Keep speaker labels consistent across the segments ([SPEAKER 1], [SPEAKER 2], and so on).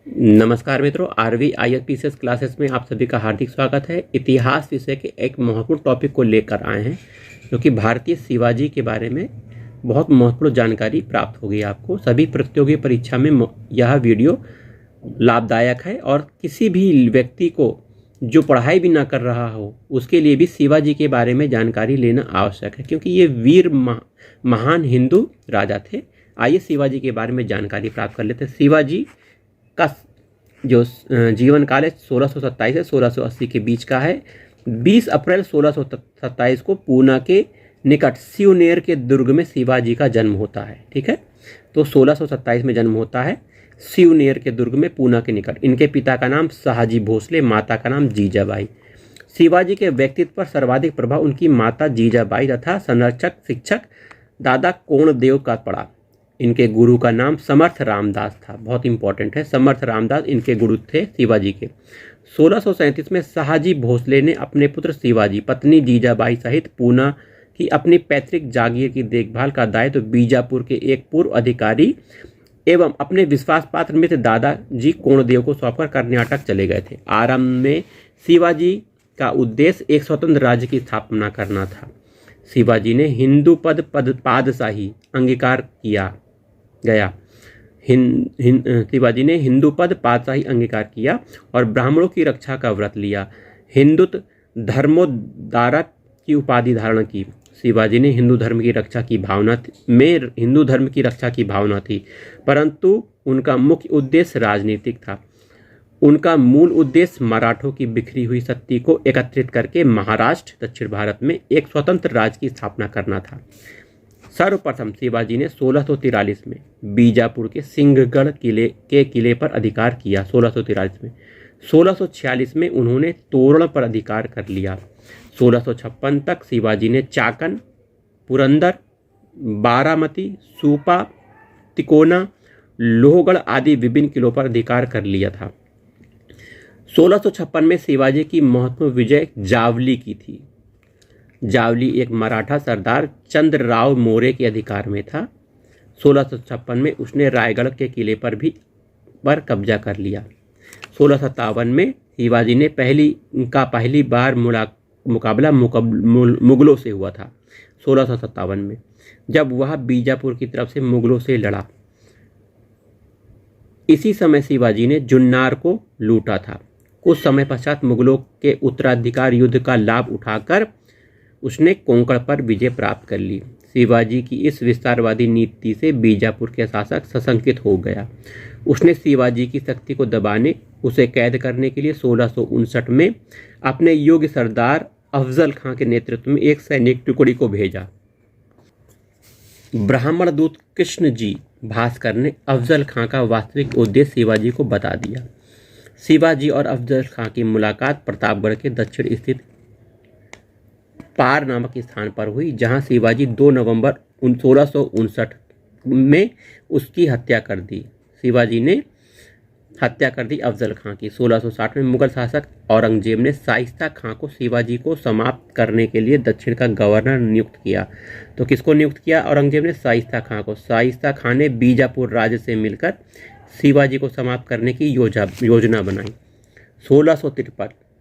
[SPEAKER 1] नमस्कार मित्रों, RV IFPCS classes में आप सभी का हार्दिक स्वागत है। इतिहास विषय के एक महत्वपूर्ण टॉपिक को लेकर आए हैं, जो कि भारतीय शिवाजी के बारे में बहुत महत्वपूर्ण जानकारी प्राप्त होगी आपको। सभी प्रतियोगी परीक्षा में यह वीडियो लाभदायक है और किसी भी व्यक्ति को जो पढ़ाई भी ना कर रहा हो उसके लिए भी शिवाजी के बारे में जानकारी लेना आवश्यक है, क्योंकि ये वीर महान हिंदू राजा थे। आइए शिवाजी के बारे में जानकारी प्राप्त कर लेते हैं। शिवाजी का जो जीवन काल है 1627 से 1680 के बीच का है। 20 अप्रैल 1627 को पूना के निकट शिवनेर के दुर्ग में शिवाजी का जन्म होता है। ठीक है, तो 1627 में जन्म होता है शिवनेर के दुर्ग में पूना के निकट। इनके पिता का नाम शाहजी भोसले, माता का नाम जीजाबाई। शिवाजी के व्यक्तित्व पर सर्वाधिक प्रभाव उनकी माता जीजाबाई तथा संरक्षक शिक्षक दादा कोणदेव का पड़ा। इनके गुरु का नाम समर्थ रामदास था। बहुत इंपॉर्टेंट है, समर्थ रामदास इनके गुरु थे शिवाजी के। 1637 में शाहजी भोसले ने अपने पुत्र शिवाजी, पत्नी जीजाबाई सहित पूना की अपनी पैतृक जागीर की देखभाल का दायित्व बीजापुर के एक पूर्व अधिकारी एवं अपने विश्वास पात्र मित्र दादाजी कोणदेव को सौंपकर कर्नाटक चले गए थे। आरंभ में शिवाजी का उद्देश्य एक स्वतंत्र राज्य की स्थापना करना था। शिवाजी ने हिंदू पादशाही अंगीकार किया गया। शिवाजी ने हिंदू पद पातशाही अंगीकार किया और ब्राह्मणों की रक्षा का व्रत लिया। हिंदुत्व धर्मोद्धारक की उपाधि धारण की। शिवाजी ने हिंदू धर्म की रक्षा की भावना थी, परंतु उनका मुख्य उद्देश्य राजनीतिक था। उनका मूल उद्देश्य मराठों की बिखरी हुई शक्ति को एकत्रित करके महाराष्ट्र दक्षिण भारत में एक स्वतंत्र राज्य की स्थापना करना था। सर्वप्रथम शिवाजी ने 1643 में बीजापुर के सिंहगढ़ किले पर अधिकार किया। 1643 में 1646 में उन्होंने तोरण पर अधिकार कर लिया। 1656 तक शिवाजी ने चाकन, पुरंदर, बारामती, सूपा, तिकोना, लोहगढ़ आदि विभिन्न किलों पर अधिकार कर लिया था। 1656 में शिवाजी की महत्वपूर्ण विजय जावली की थी। जावली एक मराठा सरदार चंद्रराव मौर्य के अधिकार में था। 1656 में उसने रायगढ़ के किले पर कब्जा कर लिया। 1657 में शिवाजी ने पहली बार मुकाबला मुगलों से हुआ था। 1657 में जब वह बीजापुर की तरफ से मुगलों से लड़ा। इसी समय शिवाजी ने जुन्नार को लूटा था। कुछ समय पश्चात मुगलों के उत्तराधिकार युद्ध का लाभ उठाकर उसने कोंकण पर विजय प्राप्त कर ली। शिवाजी की इस विस्तारवादी नीति से बीजापुर के शासक सशंकित हो गया। उसने शिवाजी की शक्ति को दबाने, उसे कैद करने के लिए 1659 में अपने योग्य सरदार अफजल खां के नेतृत्व में एक सैनिक टुकड़ी को भेजा। ब्राह्मण दूत कृष्णजी भास्कर ने अफजल खां का वास्तविक उद्देश्य शिवाजी को बता दिया। शिवाजी और अफजल खां की मुलाकात प्रतापगढ़ के दक्षिण स्थित पार नामक स्थान पर हुई, जहां शिवाजी 2 नवंबर 1659 में उसकी हत्या कर दी। शिवाजी ने हत्या कर दी अफजल खां की। 1660 में मुगल शासक औरंगजेब ने शाइस्ता खां को शिवाजी को समाप्त करने के लिए दक्षिण का गवर्नर नियुक्त किया। तो किसको नियुक्त किया औरंगजेब ने? शाइस्ता खां को। शाइस्ता खां ने बीजापुर राज्य से मिलकर शिवाजी को समाप्त करने की योजना बनाई।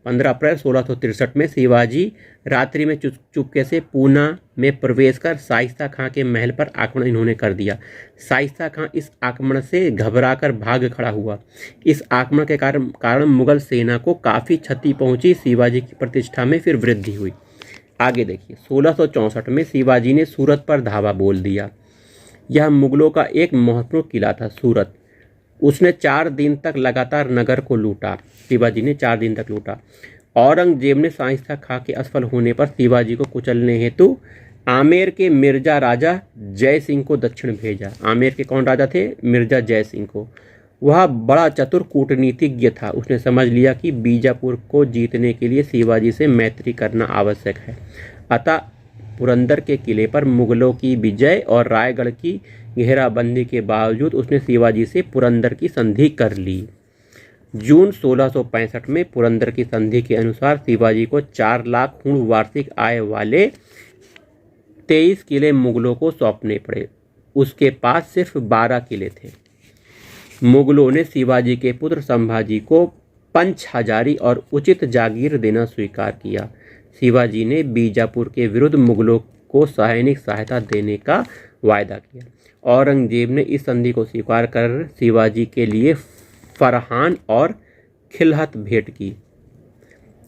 [SPEAKER 1] 15 अप्रैल 1663 में शिवाजी रात्रि में चुपके से पूना में प्रवेश कर शाइस्ता खां के महल पर आक्रमण इन्होंने कर दिया। शाइस्ता खां इस आक्रमण से घबराकर भाग खड़ा हुआ। इस आक्रमण के कारण मुगल सेना को काफ़ी क्षति पहुंची। शिवाजी की प्रतिष्ठा में फिर वृद्धि हुई। आगे देखिए, 1664 में शिवाजी ने सूरत पर धावा बोल दिया। यह मुगलों का एक महत्वपूर्ण किला था सूरत। उसने 4 दिन तक लगातार नगर को लूटा। शिवाजी ने 4 दिन तक लूटा। औरंगजेब ने शाइस्ता खां के असफल होने पर शिवाजी को कुचलने हेतु आमेर के मिर्जा राजा जय सिंह को दक्षिण भेजा। आमेर के कौन राजा थे? मिर्जा जय सिंह को। वह बड़ा चतुर कूटनीतिज्ञ था। उसने समझ लिया कि बीजापुर को जीतने के लिए शिवाजी से मैत्री करना आवश्यक है। अतः पुरंदर के किले पर मुगलों की विजय और रायगढ़ की घेराबंदी के बावजूद उसने शिवाजी से पुरंदर की संधि कर ली। जून 1665 में पुरंदर की संधि के अनुसार शिवाजी को 4 लाख हुण वार्षिक आय वाले 23 किले मुगलों को सौंपने पड़े। उसके पास सिर्फ 12 किले थे। मुगलों ने शिवाजी के पुत्र संभाजी को पंच हजारी और उचित जागीर देना स्वीकार किया। शिवाजी ने बीजापुर के विरुद्ध मुगलों को सैनिक सहायता देने का वायदा किया। औरंगजेब ने इस संधि को स्वीकार कर शिवाजी के लिए फरहान और खिलहत भेंट की।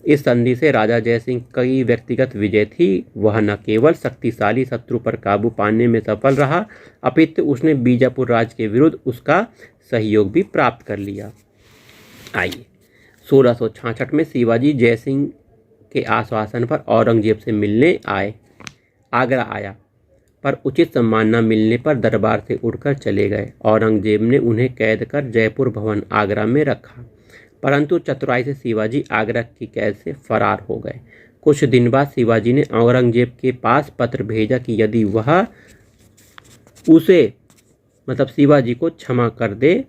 [SPEAKER 1] इस संधि से राजा जयसिंह की व्यक्तिगत विजय थी, वह न केवल शक्तिशाली शत्रु पर काबू पाने में सफल रहा, अपितु उसने बीजापुर राज्य के विरुद्ध उसका सहयोग भी प्राप्त कर लिया। आइए 1666 में शिवाजी जयसिंह के आश्वासन पर औरंगजेब से मिलने आगरा आया, पर उचित सम्मान न मिलने पर दरबार से उड़कर चले गए। औरंगजेब ने उन्हें कैद कर जयपुर भवन आगरा में रखा, परंतु चतुराई से शिवाजी आगरा की कैद से फरार हो गए। कुछ दिन बाद शिवाजी ने औरंगजेब के पास पत्र भेजा कि यदि वह उसे शिवाजी को क्षमा कर दे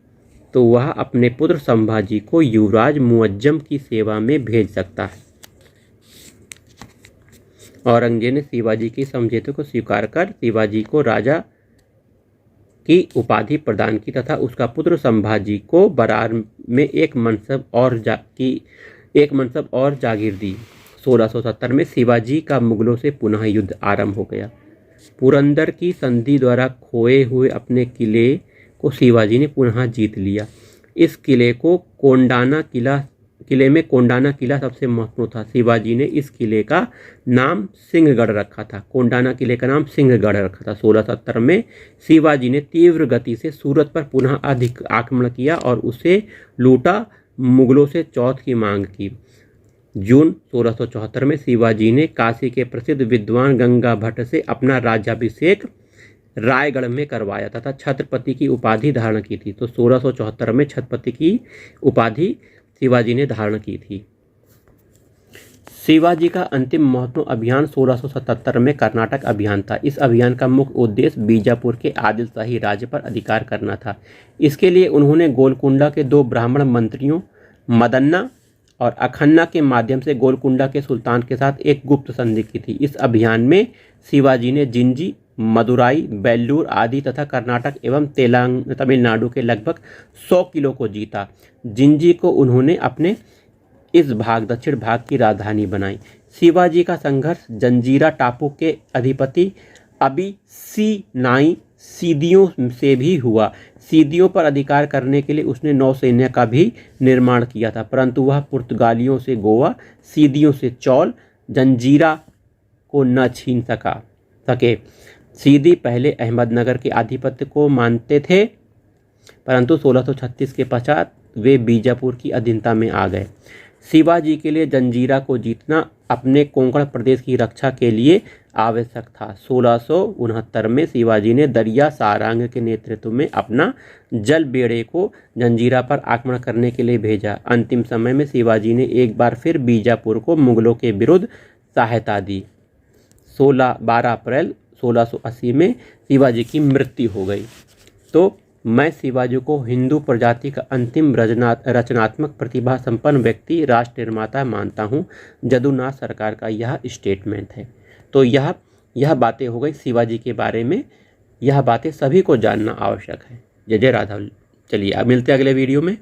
[SPEAKER 1] तो वह अपने पुत्र संभाजी को युवराज मुअज्जम की सेवा में भेज सकता है। औरंगजेब ने शिवाजी की समझौते को स्वीकार कर शिवाजी को राजा की उपाधि प्रदान की तथा उसका पुत्र संभाजी को बरार में एक मनसब और जागीर दी। 1670 में शिवाजी का मुगलों से पुनः युद्ध आरंभ हो गया। पुरंदर की संधि द्वारा खोए हुए अपने किले को शिवाजी ने पुनः जीत लिया। इस किले में कोंडाना किला सबसे महत्वपूर्ण था। शिवाजी ने इस किले का नाम सिंहगढ़ रखा था। कोंडाना किले का नाम सिंहगढ़ रखा था। 1670 में शिवाजी ने तीव्र गति से सूरत पर पुनः अधिक आक्रमण किया और उसे लूटा, मुगलों से चौथ की मांग की। जून 1674 में शिवाजी ने काशी के प्रसिद्ध विद्वान गंगा भट्ट से अपना राज्याभिषेक रायगढ़ में करवाया तथा छत्रपति की उपाधि धारण की थी। तो 1674 में छत्रपति की उपाधि शिवाजी ने धारण की थी। शिवाजी का अंतिम महत्वपूर्ण अभियान 1677 में कर्नाटक अभियान था। इस अभियान का मुख्य उद्देश्य बीजापुर के आदिलशाही राज्य पर अधिकार करना था। इसके लिए उन्होंने गोलकुंडा के 2 ब्राह्मण मंत्रियों मदन्ना और अखन्ना के माध्यम से गोलकुंडा के सुल्तान के साथ एक गुप्त संधि की थी। इस अभियान में शिवाजी ने जिंजी, मदुराई, बेल्लूर आदि तथा कर्नाटक एवं तमिलनाडु के लगभग 100 किलो को जीता। जिंजी को उन्होंने अपने इस दक्षिण भाग की राजधानी बनाई। शिवाजी का संघर्ष जंजीरा टापू के अधिपति अबिसिनाई सीदियों से भी हुआ। सीदियों पर अधिकार करने के लिए उसने नौसैन्य का भी निर्माण किया था, परंतु वह पुर्तगालियों से गोवा, सीदियों से चौल, जंजीरा को न छीन सके। सीदी पहले अहमदनगर के आधिपत्य को मानते थे, परंतु 1636 के पश्चात वे बीजापुर की अधीनता में आ गए। शिवाजी के लिए जंजीरा को जीतना अपने कोंकण प्रदेश की रक्षा के लिए आवश्यक था। 1669 में शिवाजी ने दरिया सारंग के नेतृत्व में अपना जल बेड़े को जंजीरा पर आक्रमण करने के लिए भेजा। अंतिम समय में शिवाजी ने एक बार फिर बीजापुर को मुगलों के विरुद्ध सहायता दी। 12 अप्रैल 1680 में शिवाजी की मृत्यु हो गई। तो मैं शिवाजी को हिंदू प्रजाति का अंतिम रचनात्मक प्रतिभा संपन्न व्यक्ति, राष्ट्र निर्माता मानता हूँ। जदुनाथ सरकार का यह स्टेटमेंट है। तो यह बातें हो गई शिवाजी के बारे में। यह बातें सभी को जानना आवश्यक है। जय जय राधा। चलिए अब मिलते हैं अगले वीडियो में।